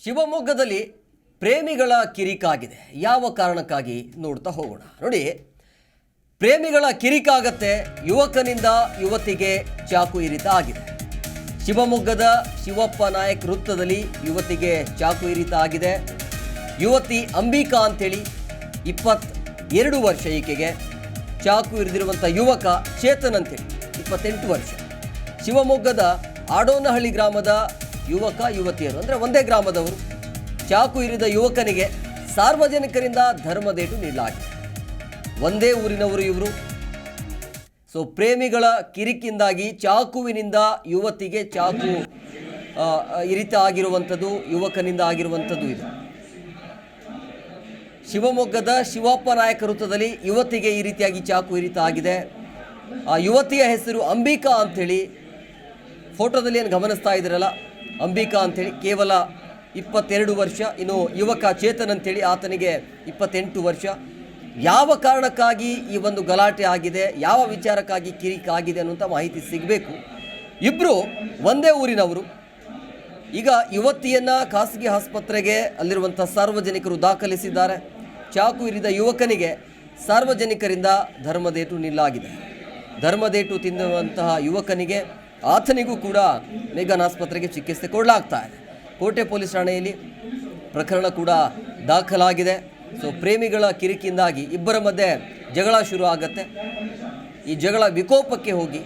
ಶಿವಮೊಗ್ಗದಲ್ಲಿ ಪ್ರೇಮಿಗಳ ಕಿರಿಕಾಗಿದೆ. ಯಾವ ಕಾರಣಕ್ಕಾಗಿ ನೋಡ್ತಾ ಹೋಗೋಣ. ನೋಡಿ, ಪ್ರೇಮಿಗಳ ಕಿರಿಕಾಗತ್ತೆ. ಯುವಕನಿಂದ ಯುವತಿಗೆ ಚಾಕು ಇರಿತ ಆಗಿದೆ. ಶಿವಮೊಗ್ಗದ ಶಿವಪ್ಪ ನಾಯಕ್ ವೃತ್ತದಲ್ಲಿ ಯುವತಿಗೆ ಚಾಕು ಇರಿತ ಆಗಿದೆ. ಯುವತಿ ಅಂಬಿಕಾ ಅಂತೇಳಿ 22 ವರ್ಷ. ಈಕೆಗೆ ಚಾಕು ಇರಿದಿರುವಂಥ ಯುವಕ ಚೇತನ್ ಅಂತೇಳಿ 28 ವರ್ಷ. ಶಿವಮೊಗ್ಗದ ಆಡೋನಹಳ್ಳಿ ಗ್ರಾಮದ ಯುವಕ ಯುವತಿಯರು ಅಂದರೆ ಒಂದೇ ಗ್ರಾಮದವರು. ಚಾಕು ಇರಿದ ಯುವಕನಿಗೆ ಸಾರ್ವಜನಿಕರಿಂದ ಧರ್ಮದೇಟು ನೀಡಲಾಗಿದೆ. ಒಂದೇ ಊರಿನವರು ಇವರು. ಸೊ ಪ್ರೇಮಿಗಳ ಕಿರಿಕಿಂದಾಗಿ ಚಾಕುವಿನಿಂದ ಯುವತಿಗೆ ಚಾಕು ಇರಿತ ಆಗಿರುವಂಥದ್ದು, ಯುವಕನಿಂದ ಆಗಿರುವಂಥದ್ದು ಇದು. ಶಿವಮೊಗ್ಗದ ಶಿವಪ್ಪ ನಾಯಕ ವೃತ್ತದಲ್ಲಿ ಯುವತಿಗೆ ಈ ರೀತಿಯಾಗಿ ಚಾಕು ಇರಿತ ಆಗಿದೆ. ಆ ಯುವತಿಯ ಹೆಸರು ಅಂಬಿಕಾ ಅಂಥೇಳಿ. ಫೋಟೋದಲ್ಲಿ ಏನು ಗಮನಿಸ್ತಾ ಇದ್ದೀರಲ್ಲ, ಅಂಬಿಕಾ ಅಂಥೇಳಿ, ಕೇವಲ 22 ವರ್ಷ. ಇನ್ನು ಯುವಕ ಚೇತನ್ ಅಂಥೇಳಿ, ಆತನಿಗೆ 28 ವರ್ಷ. ಯಾವ ಕಾರಣಕ್ಕಾಗಿ ಈ ಒಂದು ಗಲಾಟೆ ಆಗಿದೆ, ಯಾವ ವಿಚಾರಕ್ಕಾಗಿ ಕಿರಿಕ ಆಗಿದೆ ಅನ್ನುವಂಥ ಮಾಹಿತಿ ಸಿಗಬೇಕು. ಇಬ್ಬರು ಒಂದೇ ಊರಿನವರು. ಈಗ ಯುವತಿಯನ್ನು ಖಾಸಗಿ ಆಸ್ಪತ್ರೆಗೆ ಅಲ್ಲಿರುವಂಥ ಸಾರ್ವಜನಿಕರು ದಾಖಲಿಸಿದ್ದಾರೆ. ಚಾಕು ಇರಿದ ಯುವಕನಿಗೆ ಸಾರ್ವಜನಿಕರಿಂದ ಧರ್ಮದೇಟು ನೀಡಲಾಗಿದೆ. ಧರ್ಮದೇಟು ತಿನ್ನುವಂತಹ ಯುವಕನಿಗೆ, ಆತನಿಗೂ ಕೂಡ ಮೆಗನ್ ಆಸ್ಪತ್ರೆಗೆ ಚಿಕಿತ್ಸೆ ಕೊಡಲಾಗ್ತಾ ಇದೆ. ಕೋಟೆ ಪೊಲೀಸ್ ಠಾಣೆಯಲ್ಲಿ ಪ್ರಕರಣ ಕೂಡ ದಾಖಲಾಗಿದೆ. ಸೊ ಪ್ರೇಮಿಗಳ ಕಿರಿಕಿಂದಾಗಿ ಇಬ್ಬರ ಮಧ್ಯೆ ಜಗಳ ಶುರು ಆಗುತ್ತೆ. ಈ ಜಗಳ ವಿಕೋಪಕ್ಕೆ ಹೋಗಿ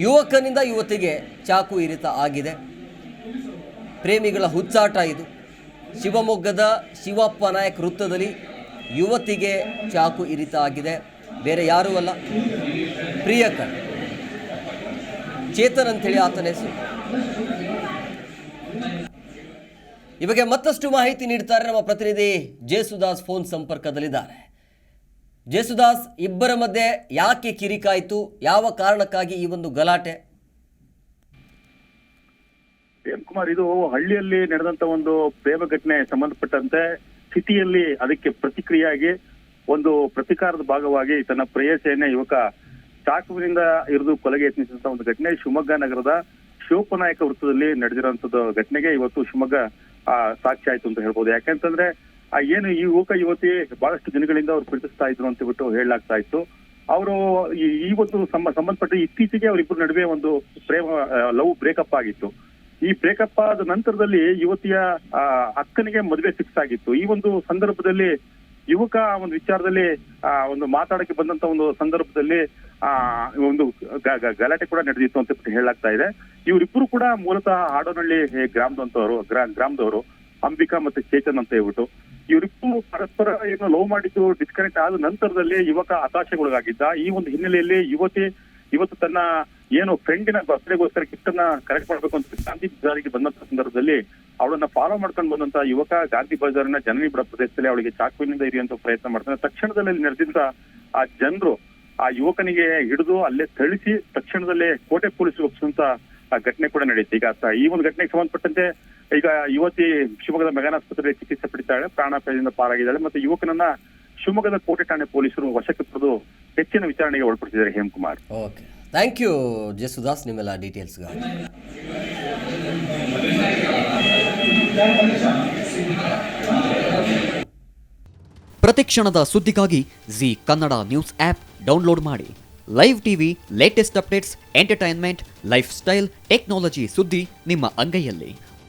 ಯುವಕನಿಂದ ಯುವತಿಗೆ ಚಾಕು ಇರಿತ ಆಗಿದೆ. ಪ್ರೇಮಿಗಳ ಹುಚ್ಚಾಟ ಇದು. ಶಿವಮೊಗ್ಗದ ಶಿವಪ್ಪ ನಾಯಕ್ ವೃತ್ತದಲ್ಲಿ ಯುವತಿಗೆ ಚಾಕು ಇರಿತ ಆಗಿದೆ. ಬೇರೆ ಯಾರೂ ಅಲ್ಲ, ಪ್ರಿಯಕರ್ ಚೇತನ್ ಅಂಥೇಳಿ ಆತನ ಹೆಸರು. ಈ ಬಗ್ಗೆ ಮತ್ತಷ್ಟು ಮಾಹಿತಿ ನೀಡ್ತಾರೆ ನಮ್ಮ ಪ್ರತಿನಿಧಿ ಜೇಸುದಾಸ್ ಫೋನ್ ಸಂಪರ್ಕದಲ್ಲಿದ್ದಾರೆ. ಜೇಸುದಾಸ್, ಇಬ್ಬರ ಮಧ್ಯೆ ಯಾಕೆ ಕಿರಿಕಾಯಿತು, ಯಾವ ಕಾರಣಕ್ಕಾಗಿ ಈ ಒಂದು ಗಲಾಟೆ? ಕುಮಾರ್, ಇದು ಹಳ್ಳಿಯಲ್ಲಿ ನಡೆದಂತ ಒಂದು ಪ್ರೇಮ ಘಟನೆ ಸಂಬಂಧಪಟ್ಟಂತೆ ಸಿಟಿಯಲ್ಲಿ ಅದಕ್ಕೆ ಪ್ರತಿಕ್ರಿಯೆಯಾಗಿ ಒಂದು ಪ್ರತಿಕಾರದ ಭಾಗವಾಗಿ ತನ್ನ ಪ್ರೇಯಸಿಯನ್ನೇ ಯುವಕ ಚಾಕುವಿನಿಂದ ಇರಿದು ಕೊಲೆಗೆ ಯತ್ನಿಸಿದಂತ ಒಂದು ಘಟನೆ ಶಿವಮೊಗ್ಗ ನಗರದ ಶಿವಪ್ಪ ನಾಯಕ ವೃತ್ತದಲ್ಲಿ ನಡೆದಿರುವಂತದ್ದು ಘಟನೆಗೆ ಇವತ್ತು ಶಿವಮೊಗ್ಗ ಸಾಕ್ಷಿ ಆಯ್ತು ಅಂತ ಹೇಳ್ಬೋದು. ಯಾಕಂತಂದ್ರೆ ಏನು ಈ ಯುವಕ ಯುವತಿ ಬಹಳಷ್ಟು ದಿನಗಳಿಂದ ಅವ್ರು ಪ್ರೀತಿಸ್ತಾ ಇದ್ರು ಅಂತ ಬಿಟ್ಟು ಹೇಳಲಾಗ್ತಾ ಇತ್ತು. ಅವರು ಈ ಒಂದು ಸಂಬಂಧಪಟ್ಟ ಇತ್ತೀಚೆಗೆ ಅವರಿಬ್ಬರ ನಡುವೆ ಒಂದು ಪ್ರೇಮ ಲವ್ ಬ್ರೇಕಪ್ ಆಗಿತ್ತು. ಈ ಬ್ರೇಕಪ್ ಆದ ನಂತರದಲ್ಲಿ ಯುವತಿಯ ಅಕ್ಕನಿಗೆ ಮದುವೆ ಫಿಕ್ಸ್ ಆಗಿತ್ತು. ಈ ಒಂದು ಸಂದರ್ಭದಲ್ಲಿ ಯುವಕ ಒಂದು ವಿಚಾರದಲ್ಲಿ ಒಂದು ಮಾತಾಡಕ್ಕೆ ಬಂದಂತ ಒಂದು ಸಂದರ್ಭದಲ್ಲಿ ಒಂದು ಗಲಾಟೆ ಕೂಡ ನಡೆದಿತ್ತು ಅಂತ ಹೇಳಲಾಗ್ತಾ ಇದೆ. ಇವರಿಬ್ಬರು ಕೂಡ ಮೂಲತಃ ಆಡೋನಹಳ್ಳಿ ಗ್ರಾಮದವರು ಅಂಬಿಕಾ ಮತ್ತೆ ಚೇತನ್ ಅಂತ ಹೇಳ್ಬಿಟ್ಟು ಇವರಿಬ್ಬರು ಪರಸ್ಪರ ಏನು ಲವ್ ಮಾಡಿದ್ದು ಡಿಸ್ಕನೆಕ್ಟ್ ಆದ ನಂತರದಲ್ಲಿ ಯುವಕ ಹತಾಶೆಗೊಳಗಾಗಿದ್ದ. ಈ ಒಂದು ಹಿನ್ನೆಲೆಯಲ್ಲಿ ಯುವತಿ ಇವತ್ತು ತನ್ನ ಏನು ಫ್ರೆಂಡಿನ ಬರ್ತ್ಡೇಗೋಸ್ಕರ ಗಿಫ್ಟ್ ಅನ್ನ ಕಲೆಕ್ಟ್ ಮಾಡ್ಬೇಕು ಅಂತ ಗಾಂಧಿ ಬಜಾರಿಗೆ ಬಂದಂತ ಸಂದರ್ಭದಲ್ಲಿ ಅವಳನ್ನ ಫಾಲೋ ಮಾಡ್ಕೊಂಡು ಬಂದಂತ ಯುವಕ ಗಾಂಧಿ ಬಜಾರ್ನ ಜನನಿಬಿಡ ಪ್ರದೇಶದಲ್ಲಿ ಅವಳಿಗೆ ಚಾಕುವಿನಿಂದ ಇರಿಯುವಂತ ಪ್ರಯತ್ನ ಮಾಡ್ತಾನೆ. ತಕ್ಷಣದಲ್ಲಿ ನಡೆದಂತ ಆ ಜನರು ಆ ಯುವಕನಿಗೆ ಹಿಡಿದು ಅಲ್ಲೇ ಥಳಿಸಿ ತಕ್ಷಣದಲ್ಲೇ ಕೋಟೆ ಪೊಲೀಸ್ ಒಪ್ಪಿಸುವಂತ ಘಟನೆ ಕೂಡ ನಡೆಯುತ್ತೆ. ಈಗ ಈ ಒಂದು ಘಟನೆಗೆ ಸಂಬಂಧಪಟ್ಟಂತೆ ಈಗ ಯುವತಿ ಶಿವಮೊಗ್ಗದ ಮೆಗನ್ ಆಸ್ಪತ್ರೆಯಲ್ಲಿ ಚಿಕಿತ್ಸೆ ಪಡಿತಾಳೆ, ಪ್ರಾಣಾಪಾಯದಿಂದ ಪಾರಾಗಿದ್ದಾಳೆ. ಮತ್ತೆ ಯುವಕನನ್ನ ಶಿವಮೊಗ್ಗದ ಕೋಟೆ ಠಾಣೆ ಪೊಲೀಸರು ವಶಕ್ಕೆ ಪಡೆದು ಹೆಚ್ಚಿನ ವಿಚಾರಣೆಗೆ ಒಳಪಡಿಸಿದ್ದಾರೆ. Hemakumar, okay, thank you Jesudas ನಿಮ್ಮೆಲ್ಲ ಡೀಟೇಲ್ಸ್ಗಾಗಿ. ಪ್ರತಿಕ್ಷಣದ ಸುದ್ದಿಗಾಗಿ Zee Kannada news app download ಮಾಡಿ. Live TV, latest updates, entertainment, lifestyle, technology ಸುದ್ದಿ ನಿಮ್ಮ ಅಂಗೈಯಲ್ಲಿ.